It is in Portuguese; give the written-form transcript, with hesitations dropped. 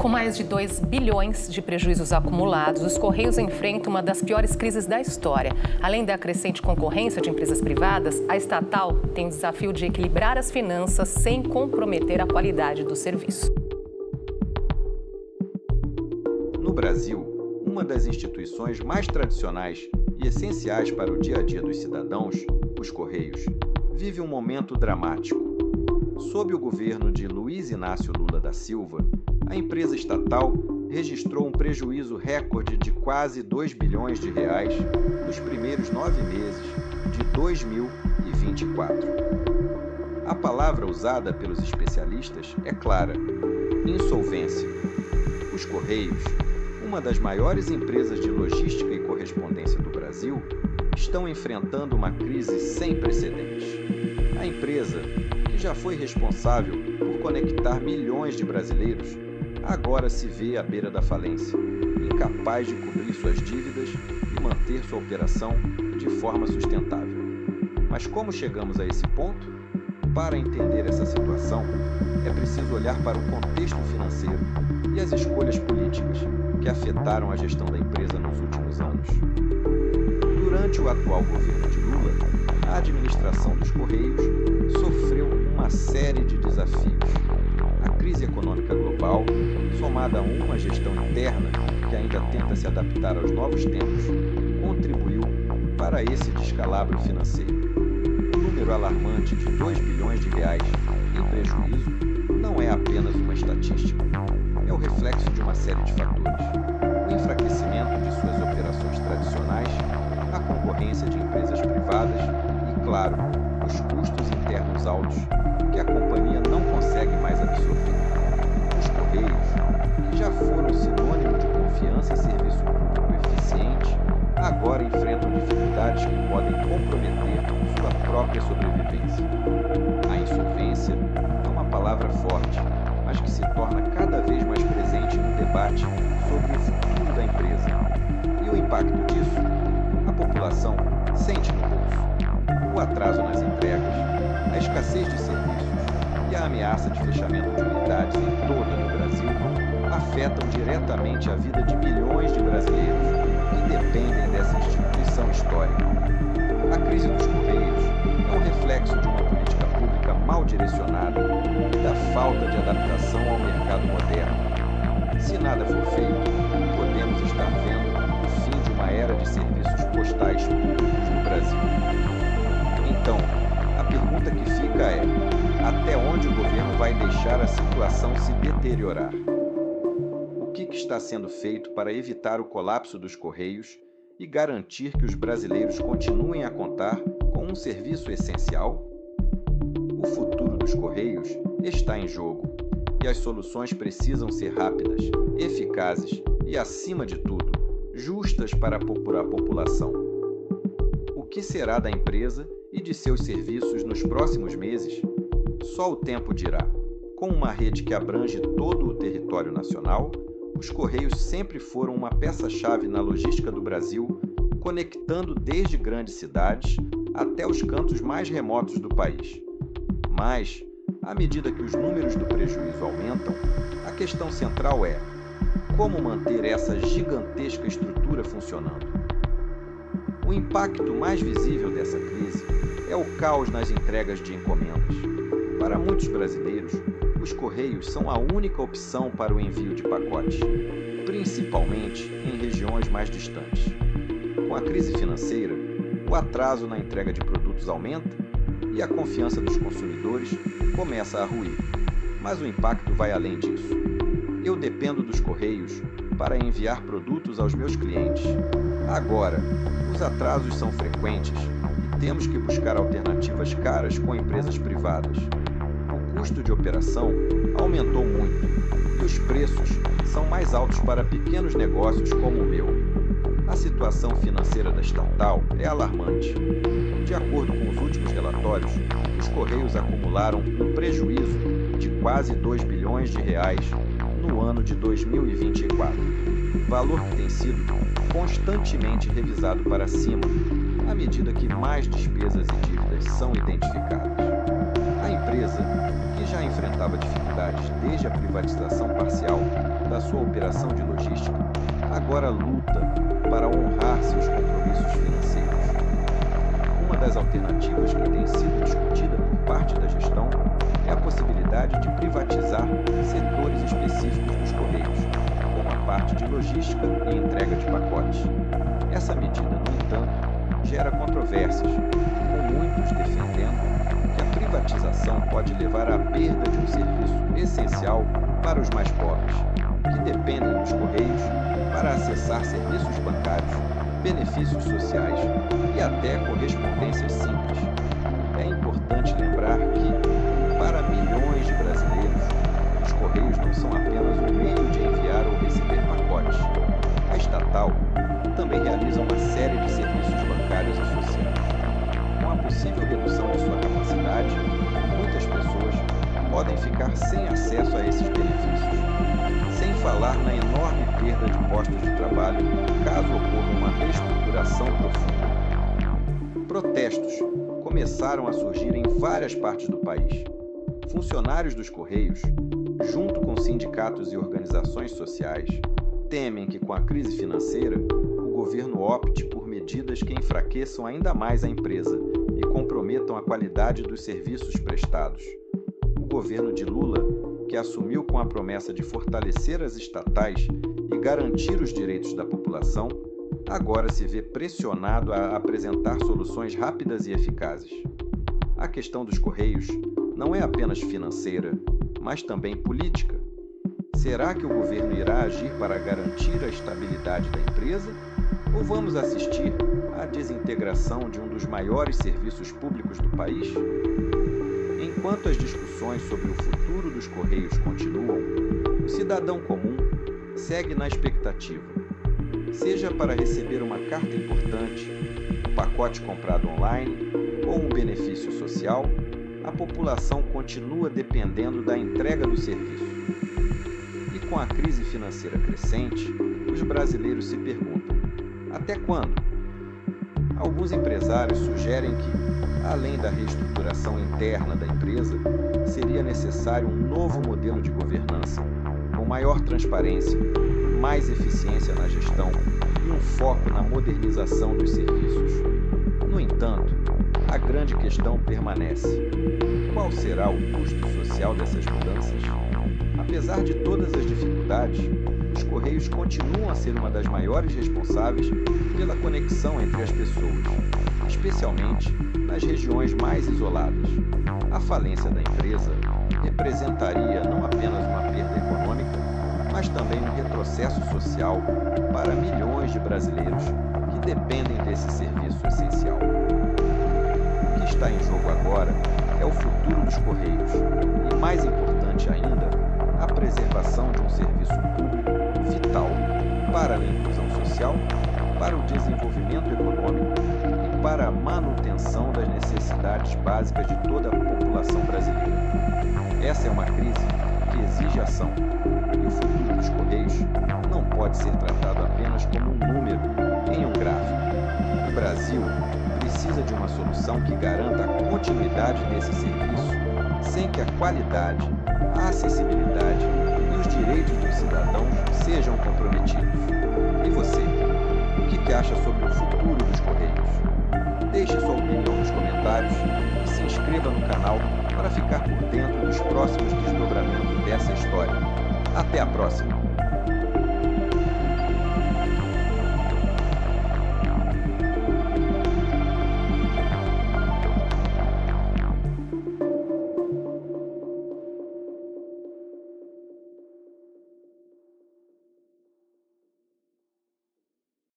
Com mais de 2 bilhões de prejuízos acumulados, os Correios enfrentam uma das piores crises da história. Além da crescente concorrência de empresas privadas, a estatal tem o desafio de equilibrar as finanças sem comprometer a qualidade do serviço. No Brasil, uma das instituições mais tradicionais e essenciais para o dia a dia dos cidadãos, os Correios, vive um momento dramático. Sob o governo de Luiz Inácio Lula da Silva, a empresa estatal registrou um prejuízo recorde de quase 2 bilhões de reais nos primeiros 9 meses de 2024. A palavra usada pelos especialistas é clara: insolvência. Os Correios, uma das maiores empresas de logística e correspondência do Brasil, estão enfrentando uma crise sem precedentes. A empresa, que já foi responsável por conectar milhões de brasileiros, agora se vê à beira da falência, incapaz de cobrir suas dívidas e manter sua operação de forma sustentável. Mas como chegamos a esse ponto? Para entender essa situação, é preciso olhar para o contexto financeiro e as escolhas políticas que afetaram a gestão da empresa nos últimos anos. Durante o atual governo de Lula, a administração dos Correios sofreu uma série de desafios. A crise econômica global, somada a uma gestão interna que ainda tenta se adaptar aos novos tempos, contribuiu para esse descalabro financeiro. O número alarmante de 2 bilhões de reais em prejuízo não é apenas uma estatística, é o reflexo de uma série de fatores. O enfraquecimento de suas operações tradicionais, a concorrência de empresas privadas e, claro, os custos internos altos que a companhia não consegue mais absorver. Os Correios, que já foram sinônimo de confiança e serviço público eficiente, agora enfrentam dificuldades que podem comprometer sua própria sobrevivência. A insolvência é uma palavra forte, mas que se torna cada vez mais presente no debate sobre o futuro da empresa. E o impacto disso? A população sente no bolso. O atraso nas entregas, a escassez de serviços e a ameaça de fechamento de unidades em todo o Brasil afetam diretamente a vida de milhões de brasileiros que dependem dessa instituição histórica. A crise dos Correios é um reflexo de uma política pública mal direcionada e da falta de adaptação ao mercado moderno. Se nada for feito, podemos estar vendo o fim de uma era de serviços postais públicos no Brasil. Então, a pergunta que fica é: até onde o governo vai deixar a situação se deteriorar? O que está sendo feito para evitar o colapso dos Correios e garantir que os brasileiros continuem a contar com um serviço essencial? O futuro dos Correios está em jogo e as soluções precisam ser rápidas, eficazes e, acima de tudo, justas para a população. O que será da empresa e de seus serviços nos próximos meses? Só o tempo dirá. Com uma rede que abrange todo o território nacional, os Correios sempre foram uma peça-chave na logística do Brasil, conectando desde grandes cidades até os cantos mais remotos do país. Mas, à medida que os números do prejuízo aumentam, a questão central é: como manter essa gigantesca estrutura funcionando? O impacto mais visível dessa crise é o caos nas entregas de encomendas. Para muitos brasileiros, os Correios são a única opção para o envio de pacotes, principalmente em regiões mais distantes. Com a crise financeira, o atraso na entrega de produtos aumenta e a confiança dos consumidores começa a ruir. Mas o impacto vai além disso. Eu dependo dos Correios para enviar produtos aos meus clientes. Agora, os atrasos são frequentes e temos que buscar alternativas caras com empresas privadas. O custo de operação aumentou muito e os preços são mais altos para pequenos negócios como o meu. A situação financeira da estatal é alarmante. De acordo com os últimos relatórios, os Correios acumularam um prejuízo de quase 2 bilhões de reais no ano de 2024, valor que tem sido constantemente revisado para cima à medida que mais despesas e dívidas são identificadas. A empresa, que já enfrentava dificuldades desde a privatização parcial da sua operação de logística, agora luta para honrar seus compromissos financeiros. Uma das alternativas que tem sido discutida por parte da gestão é a possibilidade de privatizar setores específicos dos Correios, como a parte de logística e entrega de pacotes. Essa medida, no entanto, gera controvérsias, com muitos defendendo que a privatização pode levar à perda de um serviço essencial para os mais pobres, que dependem dos Correios para acessar serviços bancários, benefícios sociais e até correspondências simples. É importante lembrar que, para milhões de brasileiros, os Correios não são apenas um meio de enviar ou receber pacotes. A estatal também realiza uma série de serviços bancários associados. Com a possível redução de sua capacidade, muitas pessoas podem ficar sem acesso a esses benefícios, sem falar na enorme perda de postos de trabalho caso ocorra uma reestruturação profunda. Protestos começaram a surgir em várias partes do país. Funcionários dos Correios, junto com sindicatos e organizações sociais, temem que, com a crise financeira, o governo opte por medidas que enfraqueçam ainda mais a empresa e comprometam a qualidade dos serviços prestados. O governo de Lula, que assumiu com a promessa de fortalecer as estatais e garantir os direitos da população, agora se vê pressionado a apresentar soluções rápidas e eficazes. A questão dos Correios não é apenas financeira, mas também política. Será que o governo irá agir para garantir a estabilidade da empresa? Ou vamos assistir à desintegração de um dos maiores serviços públicos do país? Enquanto as discussões sobre o futuro dos Correios continuam, o cidadão comum segue na expectativa. Seja para receber uma carta importante, um pacote comprado online ou um benefício social, a população continua dependendo da entrega do serviço. E com a crise financeira crescente, os brasileiros se perguntam: até quando? Alguns empresários sugerem que, além da reestruturação interna da empresa, seria necessário um novo modelo de governança, com maior transparência, mais eficiência na gestão e um foco na modernização dos serviços. No entanto, a grande questão permanece: qual será o custo social dessas mudanças? Apesar de todas as dificuldades, os Correios continuam a ser uma das maiores responsáveis pela conexão entre as pessoas, especialmente nas regiões mais isoladas. A falência da empresa representaria não apenas uma perda econômica, mas também um retrocesso social para milhões de brasileiros que dependem desse serviço essencial. O que está em jogo agora é o futuro dos Correios e, mais importante ainda, a preservação de um serviço público vital para a inclusão social, para o desenvolvimento econômico e para a manutenção das necessidades básicas de toda a população brasileira. Essa é uma crise que exige ação, e o futuro dos Correios não pode ser tratado apenas como um número em um gráfico. O Brasil precisa de uma solução que garanta a continuidade desse serviço, sem que a qualidade, a acessibilidade e os direitos dos cidadãos sejam comprometidos. E você, o que acha sobre o futuro dos Correios? Deixe sua opinião nos comentários e se inscreva no canal para ficar por dentro dos próximos desdobramentos dessa história. Até a próxima!